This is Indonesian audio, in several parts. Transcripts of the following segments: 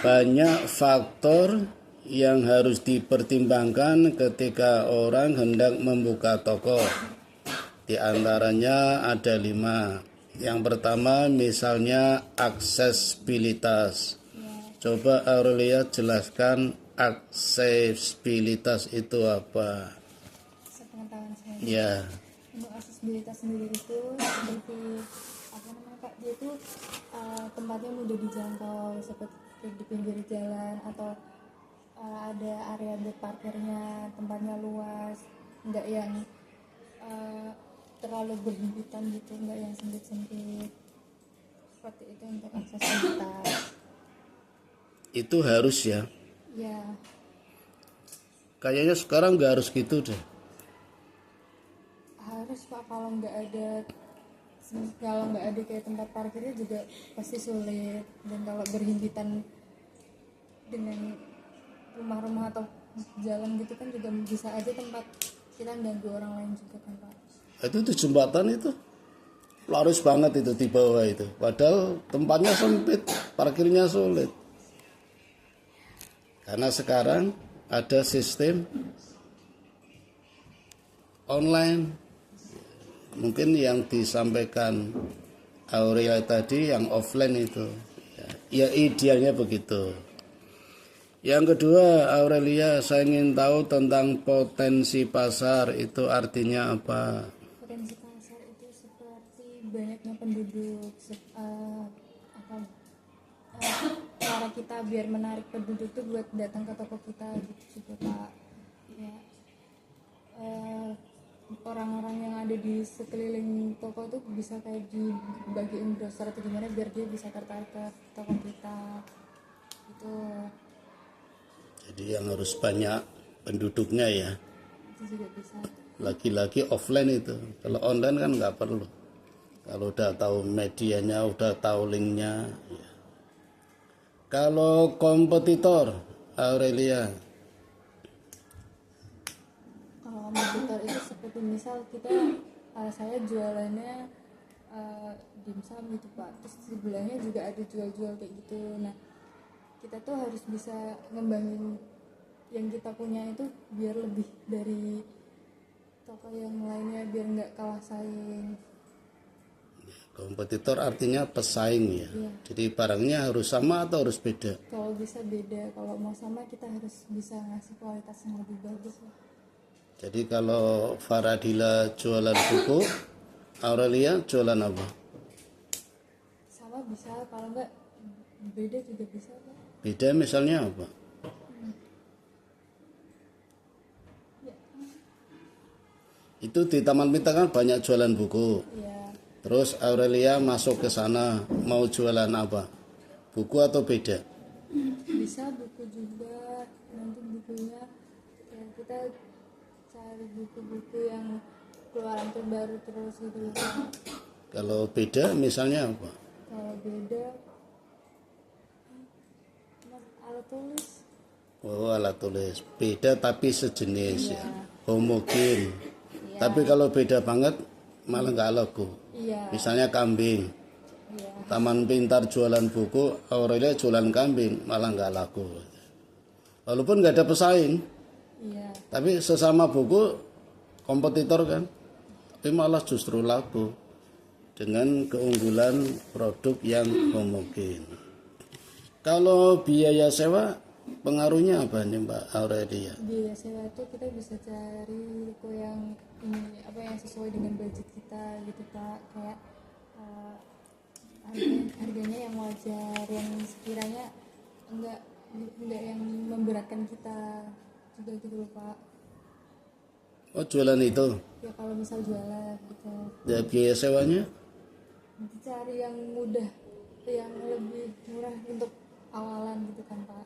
Banyak faktor yang harus dipertimbangkan ketika orang hendak membuka toko. Di antaranya ada 5. Yang pertama misalnya aksesibilitas. Coba Aurelia jelaskan aksesibilitas itu apa? Sepengetahuan saya. Ya. Untuk aksesibilitas sendiri itu seperti apa namanya Kak, dia itu tempatnya mudah dijangkau seperti di pinggir jalan atau ada area buat parkirnya, tempatnya luas, enggak yang terlalu berhimpitan gitu, enggak yang sempit-sempit. Seperti itu untuk aksesibilitas. Itu harus ya. Ya, Kayaknya sekarang nggak harus gitu deh. harus Pak, kalau nggak ada kayak tempat parkirnya juga pasti sulit, dan kalau berhimpitan dengan rumah-rumah atau jalan gitu kan juga bisa aja tempat kita ganggu orang lain juga kan Pak. Itu tuh jembatan itu laris banget itu di bawah itu. Padahal tempatnya sempit, parkirnya sulit. Karena sekarang ada sistem online. Mungkin yang disampaikan Aurelia tadi yang offline itu. Ya idealnya begitu. Yang kedua, Aurelia, saya ingin tahu tentang potensi pasar. Itu artinya apa? Potensi pasar itu seperti banyaknya penduduk, cara kita biar menarik penduduk tuh buat datang ke toko kita gitu juga Pak. Ya, orang-orang yang ada di sekeliling toko tuh bisa kayak dibagiin brosur atau gimana biar dia bisa tertarik ke toko kita gitu. Jadi yang harus banyak penduduknya ya. Itu juga bisa. Lagi-lagi offline itu. Kalau online kan nggak perlu. Kalau udah tahu medianya, udah tahu linknya. Ya. Kalau kompetitor, Aurelia. Kalau kompetitor itu seperti misal kita saya jualannya dimsum gitu Pak, terus sebelahnya juga ada jual-jual kayak gitu. Nah, kita tuh harus bisa ngembangin yang kita punya itu biar lebih dari toko yang lainnya, biar nggak kalah saing. Kompetitor artinya pesaing ya. Iya. Jadi barangnya harus sama atau harus beda? Kalau bisa beda, kalau mau sama kita harus bisa ngasih kualitas yang lebih bagus lah. Jadi kalau Faradila jualan buku, Aurelia jualan apa? Sama bisa, kalau nggak beda juga bisa Pak. Beda misalnya apa? Ya. Itu di Taman Mita kan banyak jualan buku. Iya. Terus Aurelia masuk ke sana mau jualan apa? Buku atau beda? Bisa buku juga, nanti bukunya ya kita cari buku-buku yang keluaran terbaru terus gitu loh. Kalau beda misalnya apa? Kalau beda alat tulis. Oh, alat tulis. Beda tapi sejenis ya. Iya. Homogen. Iya. Tapi kalau beda banget malah nggak laku. Iya. Misalnya kambing. Iya. Taman Pintar jualan buku, Aurelia jualan kambing, malah nggak laku. Walaupun nggak ada pesaing, Iya. tapi sesama buku kompetitor kan, tapi malah justru laku dengan keunggulan produk yang homogen. Kalau biaya sewa pengaruhnya apa nih Mbak Aurelia? Biaya sewa itu kita bisa cari toko yang ini yang sesuai dengan budget kita gitu Pak, kayak harganya yang wajar, yang sekiranya enggak yang memberatkan kita juga gitu loh Pak. Oh, jualan itu. Ya kalau misal jualan gitu, Ya, biaya sewanya? dicari yang mudah, yang lebih murah untuk awalan gitu kan Pak.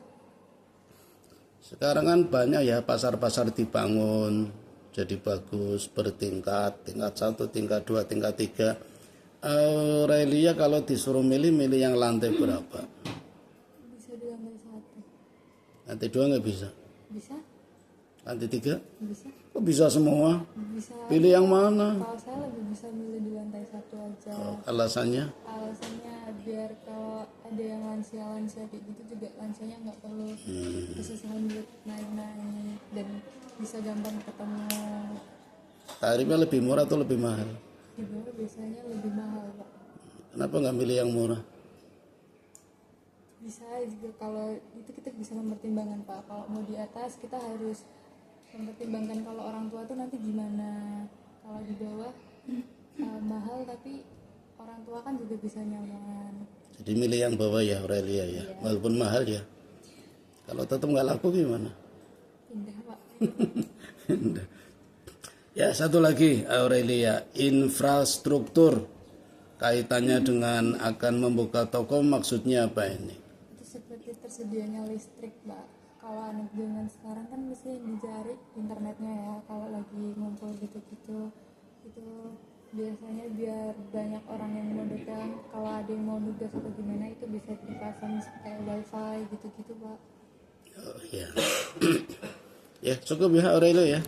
Sekarang kan banyak ya pasar-pasar dibangun jadi bagus bertingkat, tingkat 1, tingkat 2, tingkat 3. Aurelia kalau disuruh milih yang lantai berapa? Bisa di lantai 1. Lantai 2 nggak bisa. Bisa? Lantai 3? Bisa, Kok bisa semua? bisa. Pilih yang mana? Kalau saya lebih bisa milih di lantai 1 aja. Alasannya? Alasannya biar kalau ada yang lansia kayak gitu juga lansianya nggak perlu kesusahan buat naik-naik dan bisa gampang ketemu. Tarifnya lebih murah atau lebih mahal? Di bawah biasanya lebih mahal, Pak. Kenapa nggak milih yang murah? Bisa juga kalau itu kita bisa mempertimbangkan, Pak. Kalau mau di atas kita harus mempertimbangkan kalau orang tua tuh nanti gimana. Kalau di bawah mahal tapi orang tua kan juga bisa nyaman. Jadi milih yang bawah ya Aurelia ya, walaupun mahal ya. Kalau tetap nggak laku gimana? Indah, Pak. Ya satu lagi Aurelia, infrastruktur kaitannya dengan akan membuka toko maksudnya apa ini? Itu seperti tersedianya listrik, Pak. Kalau anak zaman sekarang kan mesti dicari internetnya ya kalau lagi ngumpul gitu-gitu. Itu biasanya biar banyak orang yang mau datang, kalau ada yang mau nugas atau gimana itu bisa dipasang kayak wifi gitu-gitu, Pak. Oh, ya. Ya cukup ya Aurelia ya.